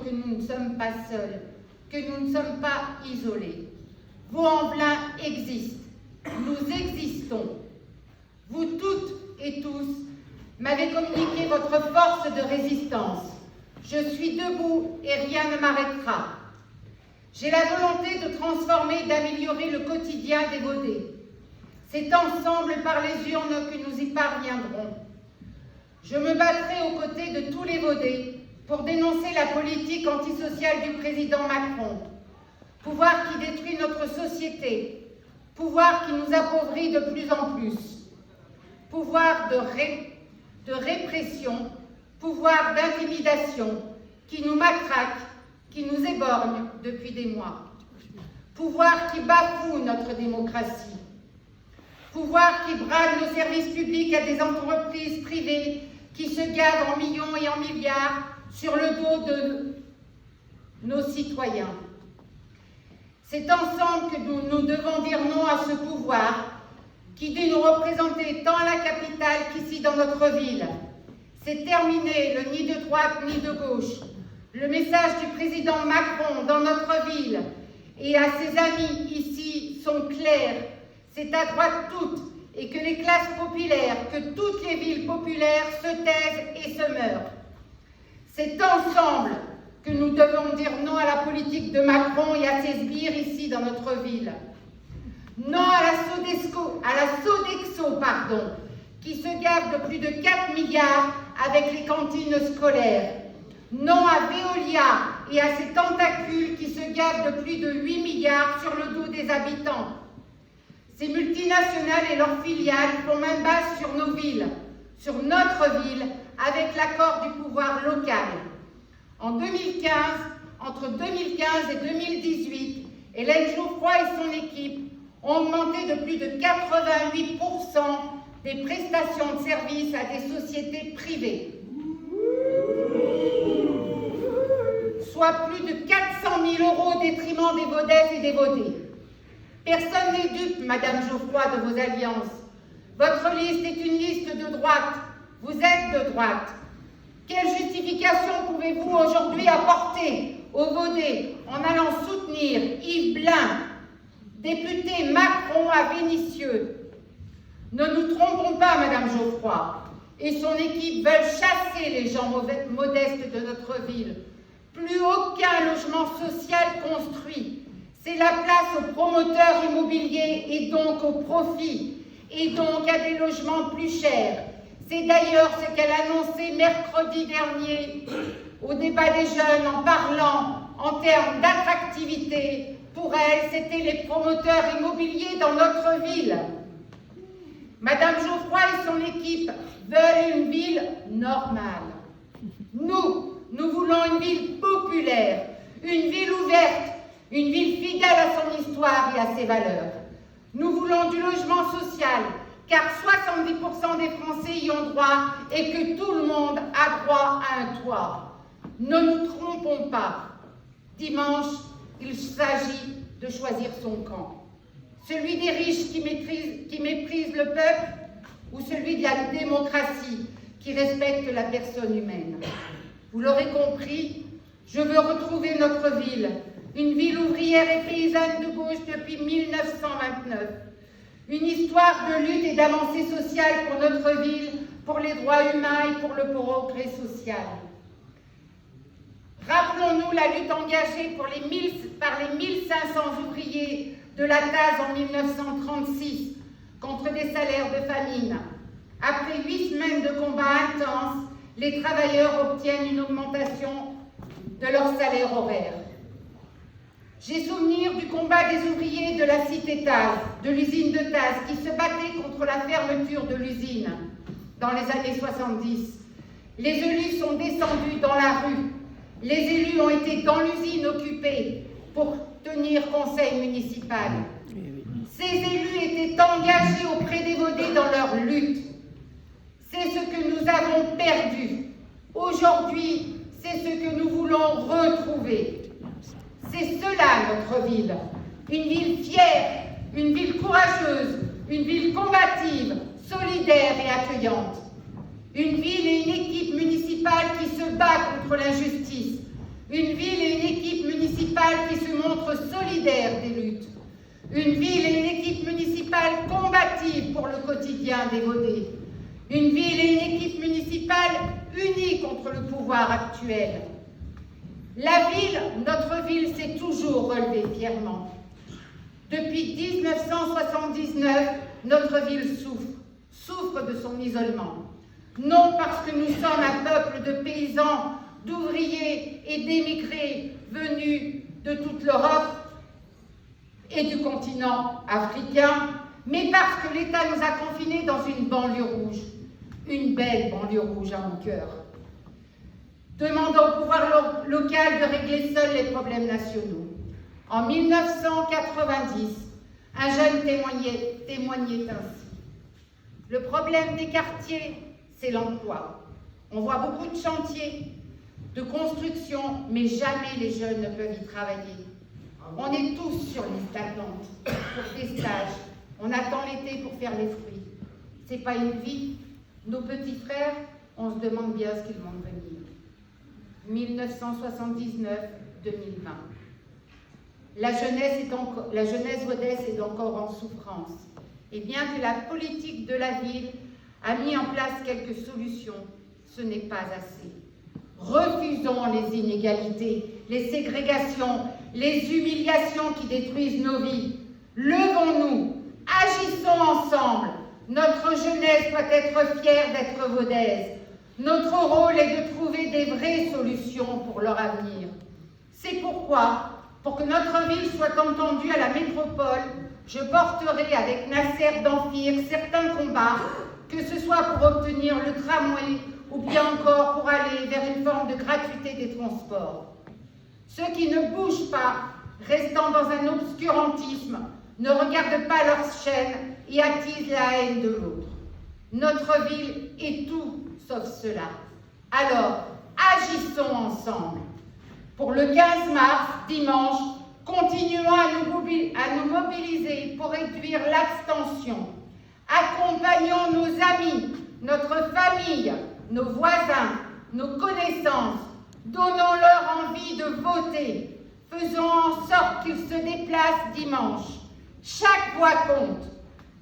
que nous ne sommes pas seuls, que nous ne sommes pas isolés. Vaux-en-Velin existe, nous existons. Vous toutes et tous m'avez communiqué votre force de résistance. Je suis debout et rien ne m'arrêtera. J'ai la volonté de transformer et d'améliorer le quotidien des Vaudais. C'est ensemble par les urnes que nous y parviendrons. Je me battrai aux côtés de tous les Vaudais pour dénoncer la politique antisociale du président Macron. Pouvoir qui détruit notre société, pouvoir qui nous appauvrit de plus en plus, pouvoir de répression, pouvoir d'intimidation qui nous matraque, qui nous éborgne depuis des mois, pouvoir qui bafoue notre démocratie, pouvoir qui brade nos services publics à des entreprises privées qui se gavent en millions et en milliards sur le dos de nos citoyens. C'est ensemble que nous devons dire non à ce pouvoir qui dit nous représenter tant à la capitale qu'ici dans notre ville. C'est terminé le ni de droite ni de gauche. Le message du président Macron dans notre ville et à ses amis ici sont clairs. C'est à droite toute et que les classes populaires, que toutes les villes populaires se taisent et se meurent. C'est ensemble que nous devons dire non à la politique de Macron et à ses sbires ici dans notre ville. Non à la Sodexo, qui se gave de plus de 4 milliards avec les cantines scolaires. Non à Veolia et à ses tentacules qui se gavent de plus de 8 milliards sur le dos des habitants. Ces multinationales et leurs filiales font main basse sur nos villes, sur notre ville, avec l'accord du pouvoir local. En 2015, entre 2015 et 2018, Hélène Geoffroy et son équipe ont augmenté de plus de 88% des prestations de services à des sociétés privées. Soit plus de 400 000 € au détriment des Vaudaises et des Vaudais. Personne n'est dupe, Madame Geoffroy, de vos alliances. Votre liste est une liste de droite. Vous êtes de droite. Quelle justification pouvez-vous aujourd'hui apporter aux Vaudais en allant soutenir Yves Blin, député Macron à Vénissieux? Ne nous trompons pas, Madame Geoffroy, et son équipe veulent chasser les gens modestes de notre ville. Plus aucun logement social construit. C'est la place aux promoteurs immobiliers et donc au profit, et donc à des logements plus chers. C'est d'ailleurs ce qu'elle a annoncé mercredi dernier au débat des jeunes en parlant en termes d'attractivité. Pour elle, c'était les promoteurs immobiliers dans notre ville. Madame Geoffroy et son équipe veulent une ville normale. Nous voulons une ville populaire, une ville ouverte, une ville fidèle à son histoire et à ses valeurs. Nous voulons du logement social, car 70% des Français y ont droit et que tout le monde a droit à un toit. Ne nous trompons pas. Dimanche, il s'agit de choisir son camp. Celui des riches qui méprisent le peuple ou celui de la démocratie qui respecte la personne humaine. Vous l'aurez compris, je veux retrouver notre ville, une ville ouvrière et paysanne de gauche depuis 1929. Une histoire de lutte et d'avancée sociale pour notre ville, pour les droits humains et pour le progrès social. Rappelons-nous la lutte engagée par les 1500 ouvriers de la TAS en 1936 contre des salaires de famine. Après 8 semaines de combats intenses, les travailleurs obtiennent une augmentation de leur salaire horaire. J'ai souvenir du combat des ouvriers de la cité TAS, de l'usine de TAS, qui se battaient contre la fermeture de l'usine dans les années 70. Les élus sont descendus dans la rue. Les élus ont été dans l'usine occupée pour tenir conseil municipal. Ces élus étaient engagés auprès des Vaudais dans leur lutte. C'est ce que nous avons perdu. Aujourd'hui, c'est ce que nous voulons retrouver. C'est cela notre ville. Une ville fière, une ville courageuse, une ville combative, solidaire et accueillante. Une ville et une équipe municipale qui se bat contre l'injustice. Une ville et une équipe municipale qui se montrent solidaires des luttes. Une ville et une équipe municipale combatives pour le quotidien des Vaudais. Une ville et une équipe municipale unies contre le pouvoir actuel. La ville, notre ville, s'est toujours relevée fièrement. Depuis 1979, notre ville souffre de son isolement. Non parce que nous sommes un peuple de paysans, d'ouvriers et d'émigrés venus de toute l'Europe et du continent africain, mais parce que l'État nous a confinés dans une banlieue rouge, une belle banlieue rouge à mon cœur. Demandant au pouvoir local de régler seul les problèmes nationaux. En 1990, un jeune témoignait ainsi. Le problème des quartiers, c'est l'emploi. On voit beaucoup de chantiers, de construction, mais jamais les jeunes ne peuvent y travailler. On est tous sur liste d'attente pour des stages. On attend l'été pour faire les fruits. C'est pas une vie. Nos petits frères, on se demande bien ce qu'ils vont devenir. 1979-2020. La jeunesse vaudaise est encore en souffrance. Et bien que la politique de la ville a mis en place quelques solutions, ce n'est pas assez. Refusons les inégalités, les ségrégations, les humiliations qui détruisent nos vies. Levons-nous, agissons ensemble. Notre jeunesse doit être fière d'être vaudaise. Notre rôle est de trouver des vraies solutions pour leur avenir. C'est pourquoi, pour que notre ville soit entendue à la métropole, je porterai avec Nasser d'Empire certains combats, que ce soit pour obtenir le tramway ou bien encore pour aller vers une forme de gratuité des transports. Ceux qui ne bougent pas, restant dans un obscurantisme, ne regardent pas leur chaîne et attisent la haine de l'autre. Notre ville est tout sauf cela. Alors, agissons ensemble. Pour le 15 mars, dimanche, continuons à nous mobiliser pour réduire l'abstention. Accompagnons nos amis, notre famille, nos voisins, nos connaissances. Donnons-leur envie de voter. Faisons en sorte qu'ils se déplacent dimanche. Chaque voix compte.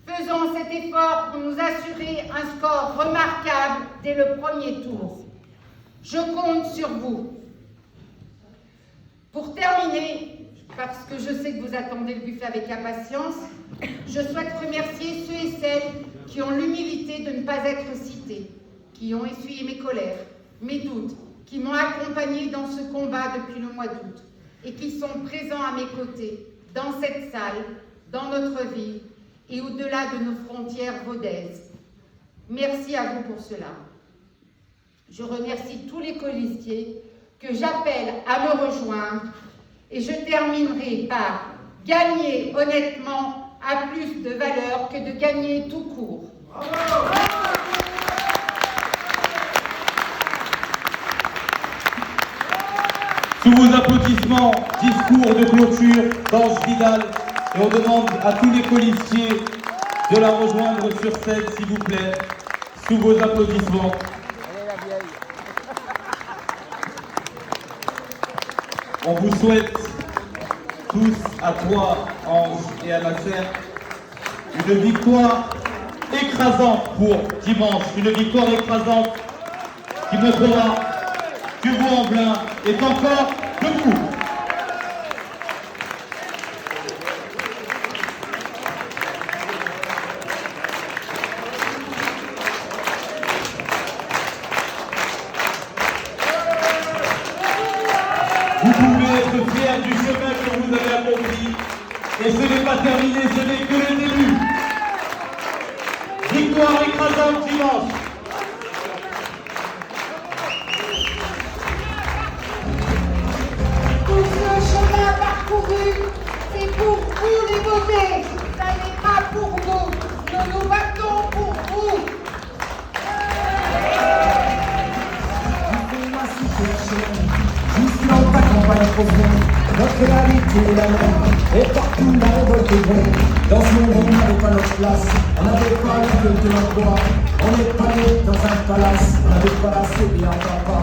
Faisons cet effort pour nous assurer un score remarquable dès le premier tour. Je compte sur vous. Pour terminer, parce que je sais que vous attendez le buffet avec impatience, je souhaite remercier ceux et celles qui ont l'humilité de ne pas être cités, qui ont essuyé mes colères, mes doutes, qui m'ont accompagné dans ce combat depuis le mois d'août et qui sont présents à mes côtés, dans cette salle, dans notre vie et au-delà de nos frontières vaudaises. Merci à vous pour cela. Je remercie tous les colistiers que j'appelle à me rejoindre et je terminerai par gagner honnêtement a plus de valeur que de gagner tout court. Sous vos applaudissements, discours de clôture d'Ange Vidal, et on demande à tous les colistiers de la rejoindre sur scène, s'il vous plaît, sous vos applaudissements. On vous souhaite tous, à toi, Ange, et à Nasser, une victoire écrasante pour dimanche, une victoire écrasante qui montrera que Vaux-en-Velin est encore debout. Vous pouvez être fiers du chemin que vous avez accompli, et ce n'est pas terminé, ce n'est que le début. Victoire écrasante dimanche. Tout ce chemin parcouru, c'est pour vous les Vaudais, ça n'est pas pour nous. Nous nous battons pour vous. Jusqu'à ta campagne profonde, notre réalité est la même. Et partout la révolte est vraie. Dans ce monde, on n'avait pas notre place. On n'avait pas la gueule de l'emploi. On n'est pas né dans un palace. On n'avait pas la CB en papa.